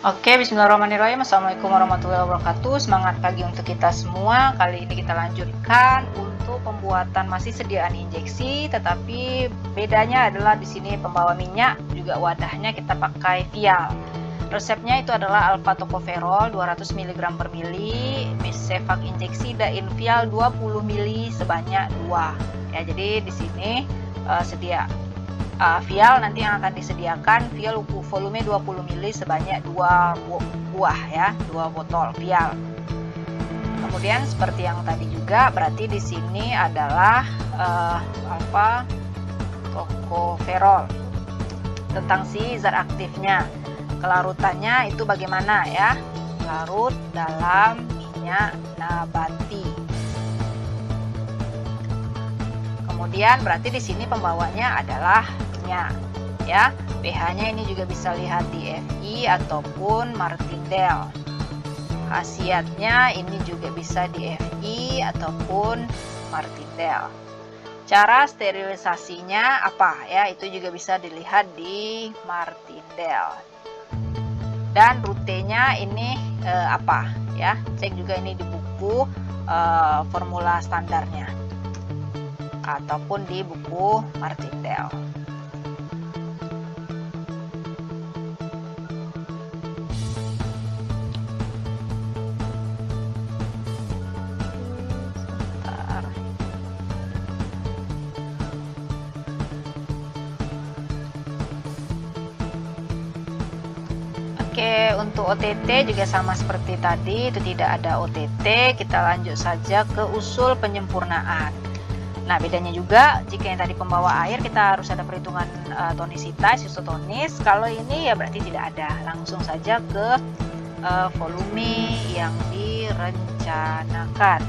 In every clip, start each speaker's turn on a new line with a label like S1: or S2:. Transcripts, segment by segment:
S1: Oke, bismillahirrahmanirrahim. Assalamualaikum warahmatullahi wabarakatuh. Semangat pagi untuk kita semua. Kali ini kita lanjutkan untuk pembuatan masih sediaan injeksi, tetapi bedanya adalah di sini pembawa minyak, juga wadahnya kita pakai vial. Resepnya itu adalah alpha tocopherol 200 mg per mili, Mesefak injeksi dain vial 20 mili sebanyak 2. Ya, jadi di sini sedia vial nanti yang akan disediakan vial volume 20 mili sebanyak 2 buah ya, 2 botol vial. Kemudian seperti yang tadi juga, berarti di sini adalah alpha tocopherol. Tentang si zat aktifnya, kelarutannya itu bagaimana ya? Larut dalam minyak nabati. Kemudian berarti di sini pembawanya adalah minyak ya. pH-nya ini juga bisa lihat di Fi ataupun Martindale. Khasiatnya ini juga bisa di Fi ataupun Martindale. Cara sterilisasinya apa ya? Itu juga bisa dilihat di Martindale. Dan rutenya ini apa ya? Cek juga ini di buku formula standarnya ataupun di buku Martindale. Oke, untuk OTT juga sama seperti tadi, itu tidak ada OTT. Kita lanjut saja ke usul penyempurnaan. Nah, bedanya juga, jika yang tadi pembawa air kita harus ada perhitungan tonisitas, isotonis. Kalau ini ya berarti tidak ada. Langsung saja ke volume yang direncanakan.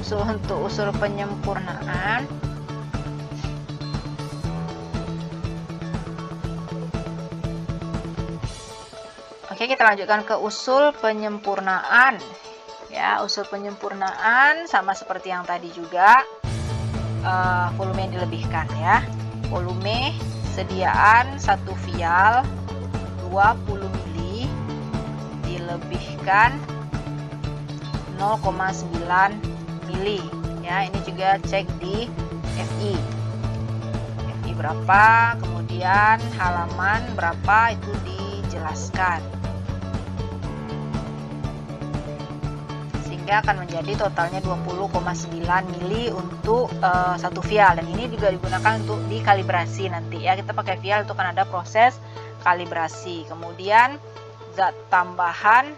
S1: Untuk usul penyempurnaan. Oke, kita lanjutkan ke usul penyempurnaan. Ya, usul penyempurnaan sama seperti yang tadi juga, volume yang dilebihkan ya. Volume sediaan 1 vial 20 mili dilebihkan 0,9 mili ya. Ini juga cek di Fi. Fi berapa, kemudian halaman berapa itu dijelaskan. Akan menjadi totalnya 20,9 mili untuk 1 vial, dan ini juga digunakan untuk dikalibrasi nanti ya. Kita pakai vial itu kan ada proses kalibrasi. Kemudian zat tambahan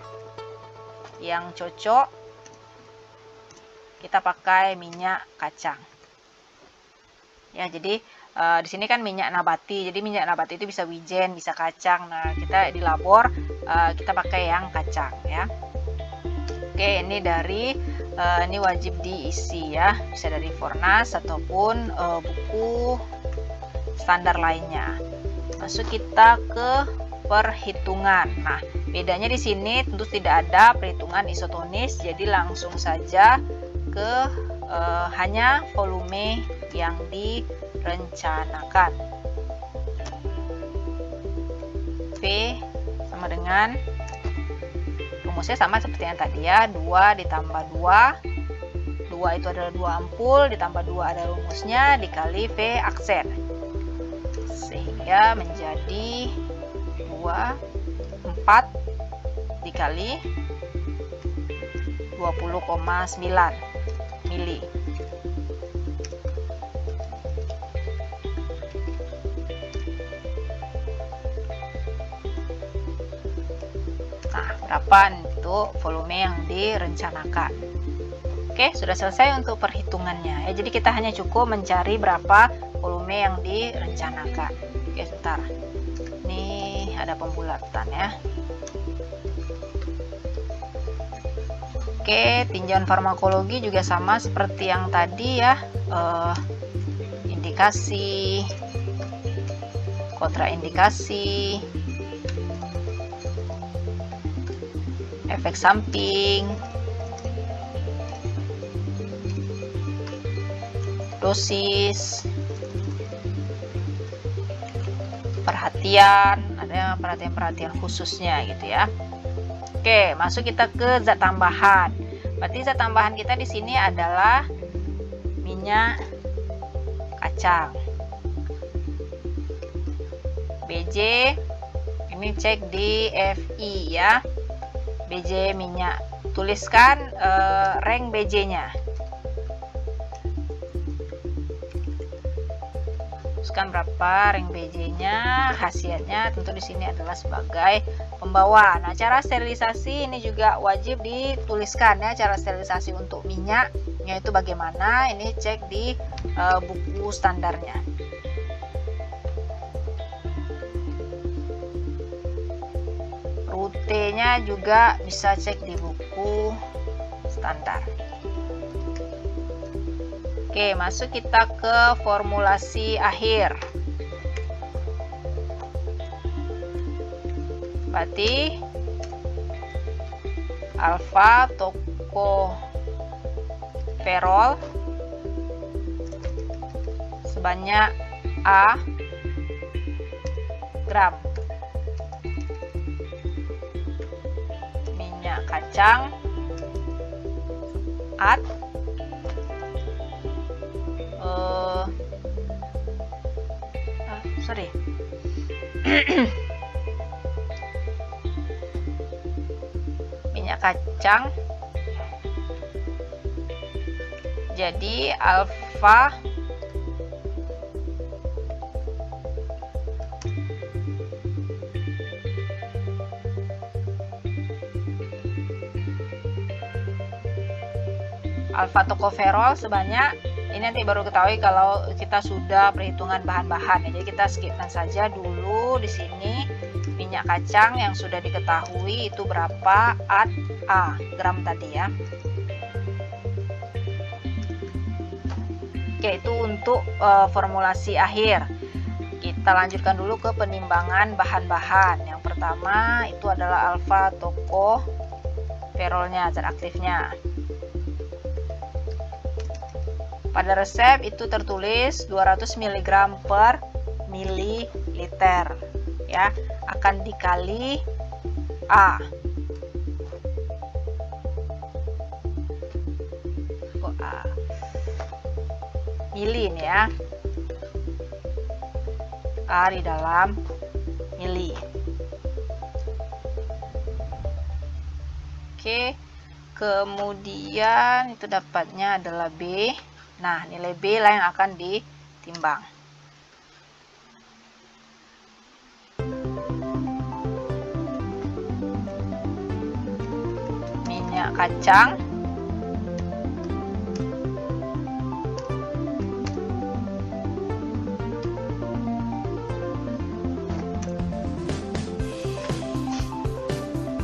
S1: yang cocok kita pakai minyak kacang ya. Jadi di sini kan minyak nabati, jadi minyak nabati itu bisa wijen, bisa kacang. Nah, kita di labor kita pakai yang kacang ya. Oke, ini dari ini wajib diisi ya, bisa dari Fornas ataupun buku standar lainnya. Masuk kita ke perhitungan. Nah, bedanya di sini tentu tidak ada perhitungan isotonis, jadi langsung saja ke hanya volume yang direncanakan. V sama dengan, rumusnya sama seperti yang tadi ya, 2 ditambah 2 itu adalah 2 ampul, ditambah 2 ada rumusnya, dikali V aksen, sehingga menjadi 4 dikali 20,9 mili. Berapa untuk volume yang direncanakan. Oke, sudah selesai untuk perhitungannya ya. Jadi kita hanya cukup mencari berapa volume yang direncanakan. Oke, sebentar. Ini ada pembulatan ya. Oke, tinjauan farmakologi juga sama seperti yang tadi ya. Indikasi, kontraindikasi, efek samping, dosis, perhatian khususnya gitu ya. Oke, masuk kita ke zat tambahan. Berarti zat tambahan kita di sini adalah minyak kacang. BJ ini cek di FI ya. BJ minyak, tuliskan rank BJ-nya. Tuliskan berapa rank BJ-nya, khasiatnya tentu di sini adalah sebagai pembawa. Nah, cara sterilisasi ini juga wajib dituliskan ya, cara sterilisasi untuk minyaknya itu bagaimana. Ini cek di buku standarnya. Rutenya juga bisa cek di buku standar. Oke, masuk kita ke formulasi akhir. Berarti alfa tokoferol sebanyak A gram. Minyak kacang at minyak kacang jadi alfa tokoferol sebanyak, ini nanti baru ketahui kalau kita sudah perhitungan bahan-bahan ya. Jadi kita skipkan saja dulu di sini minyak kacang yang sudah diketahui itu berapa at A gram tadi ya. Oke, itu untuk formulasi akhir. Kita lanjutkan dulu ke penimbangan bahan-bahan. Yang pertama itu adalah alfa tokoferolnya, zat aktifnya. Pada resep itu tertulis 200 mg per mililiter ya, akan dikali A. Kok A? Mili nih ya. A di dalam mili. Oke. Kemudian itu dapatnya adalah B. Nah, nilai B lah yang akan ditimbang. Minyak kacang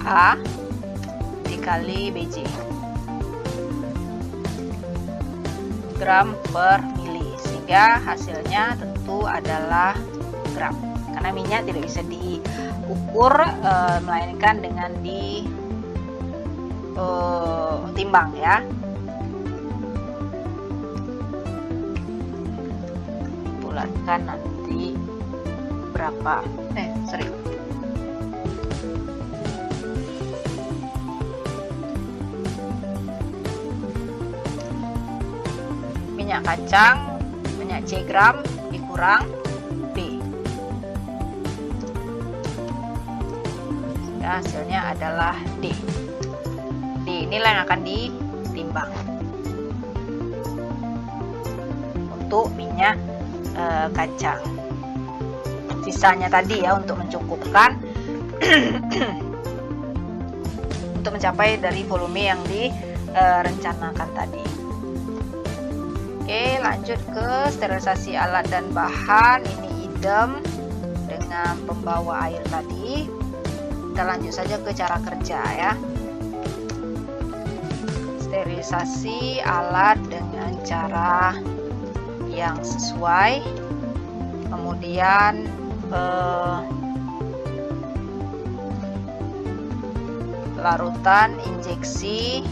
S1: A dikali BJ gram per mili, sehingga hasilnya tentu adalah gram, karena minyak tidak bisa diukur melainkan dengan ditimbang ya. Bulatkan nanti berapa minyak kacang, minyak C gram dikurang B, sehingga hasilnya adalah D. D inilah yang akan ditimbang untuk minyak kacang. Sisanya tadi ya untuk mencukupkan untuk mencapai dari volume yang direncanakan tadi. Oke, lanjut ke sterilisasi alat dan bahan. Ini idem dengan pembawa air tadi. Kita lanjut saja ke cara kerja ya. Sterilisasi alat dengan cara yang sesuai. Kemudian larutan injeksi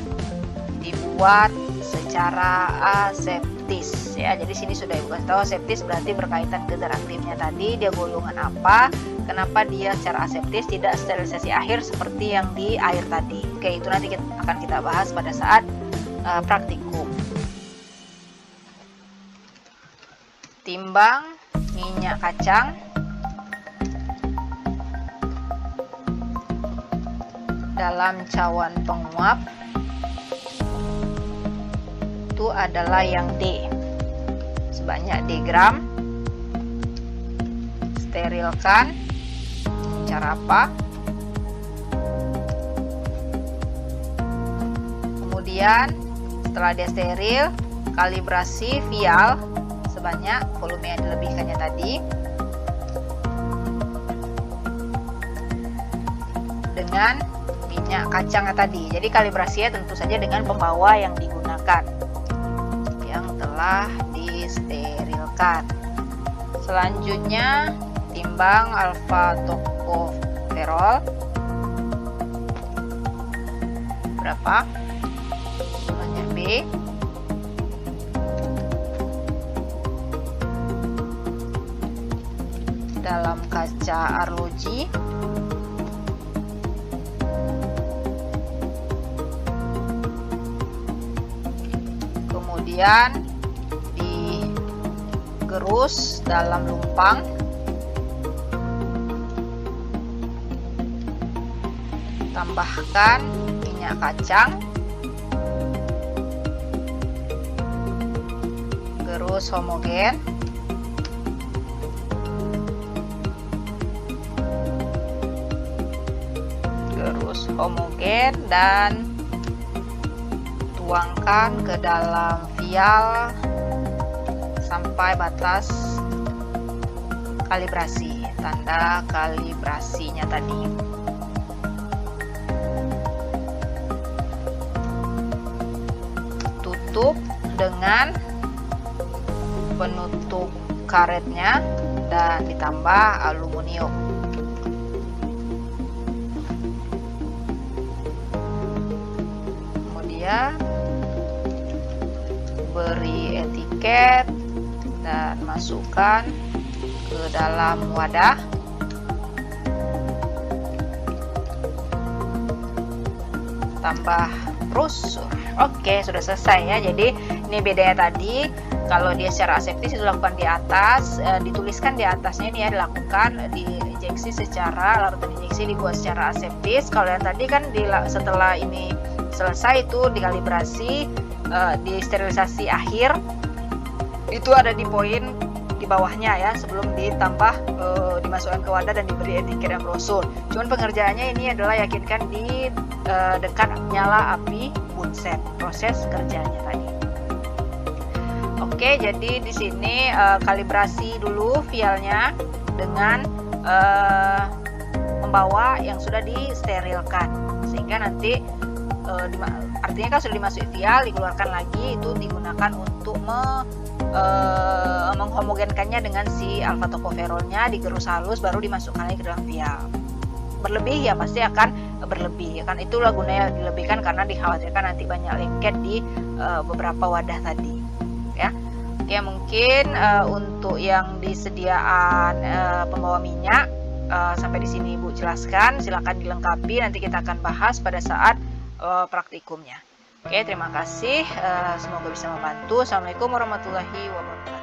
S1: dibuat secara aseptis Ya, jadi sini sudah Ibu kasih tahu aseptis berarti berkaitan ke zat aktifnya tadi, dia golongan apa, kenapa dia secara aseptis tidak sterilisasi akhir seperti yang di air tadi. Oke, itu nanti akan kita bahas pada saat praktikum. Timbang minyak kacang dalam cawan penguap itu adalah yang D, sebanyak D gram. Sterilkan. Cara apa? Kemudian setelah dia steril, kalibrasi vial sebanyak volume yang dilebihkannya tadi dengan minyak kacangnya tadi. Jadi kalibrasinya tentu saja dengan pembawa yang digunakan yang telah disterilkan. Selanjutnya timbang alfa tokoferol berapa? Banyak B. Dalam kaca arloji kemudian digerus dalam lumpang tambahkan minyak kacang, gerus homogen, dan tuangkan ke dalam vial sampai batas kalibrasi, tanda kalibrasinya tadi. Tutup dengan penutup karetnya dan ditambah aluminium. Kemudian beri etiket dan masukkan ke dalam wadah. Tambah brosur. Oke, sudah selesai ya. Jadi ini bedanya tadi, kalau dia secara aseptis itu dilakukan di atas, dituliskan di atasnya ini ya, dilakukan diinjeksi secara larutan injeksi dibuat secara aseptis. Kalau yang tadi kan setelah ini selesai itu dikalibrasi, disterilisasi akhir, itu ada di poin di bawahnya ya, sebelum ditambah dimasukkan ke wadah dan diberi etiket dan brosur. Cuman pengerjaannya ini adalah yakinkan di dekat nyala api bunsen, proses kerjanya tadi. Oke, jadi di sini kalibrasi dulu vialnya dengan membawa yang sudah disterilkan, sehingga nanti artinya kan sudah dimasuki vial, dikeluarkan lagi, itu digunakan untuk menghomogenkannya dengan si alfa tokoferolnya, digerus halus baru dimasukkan lagi ke dalam vial. Berlebih ya pasti akan berlebih, kan itulah gunanya dilebihkan, karena dikhawatirkan nanti banyak lengket di beberapa wadah tadi ya. Oke, mungkin untuk yang disediaan pembawa minyak sampai di sini Ibu jelaskan, silakan dilengkapi, nanti kita akan bahas pada saat praktikumnya. Oke, terima kasih, semoga bisa membantu. Assalamualaikum warahmatullahi wabarakatuh.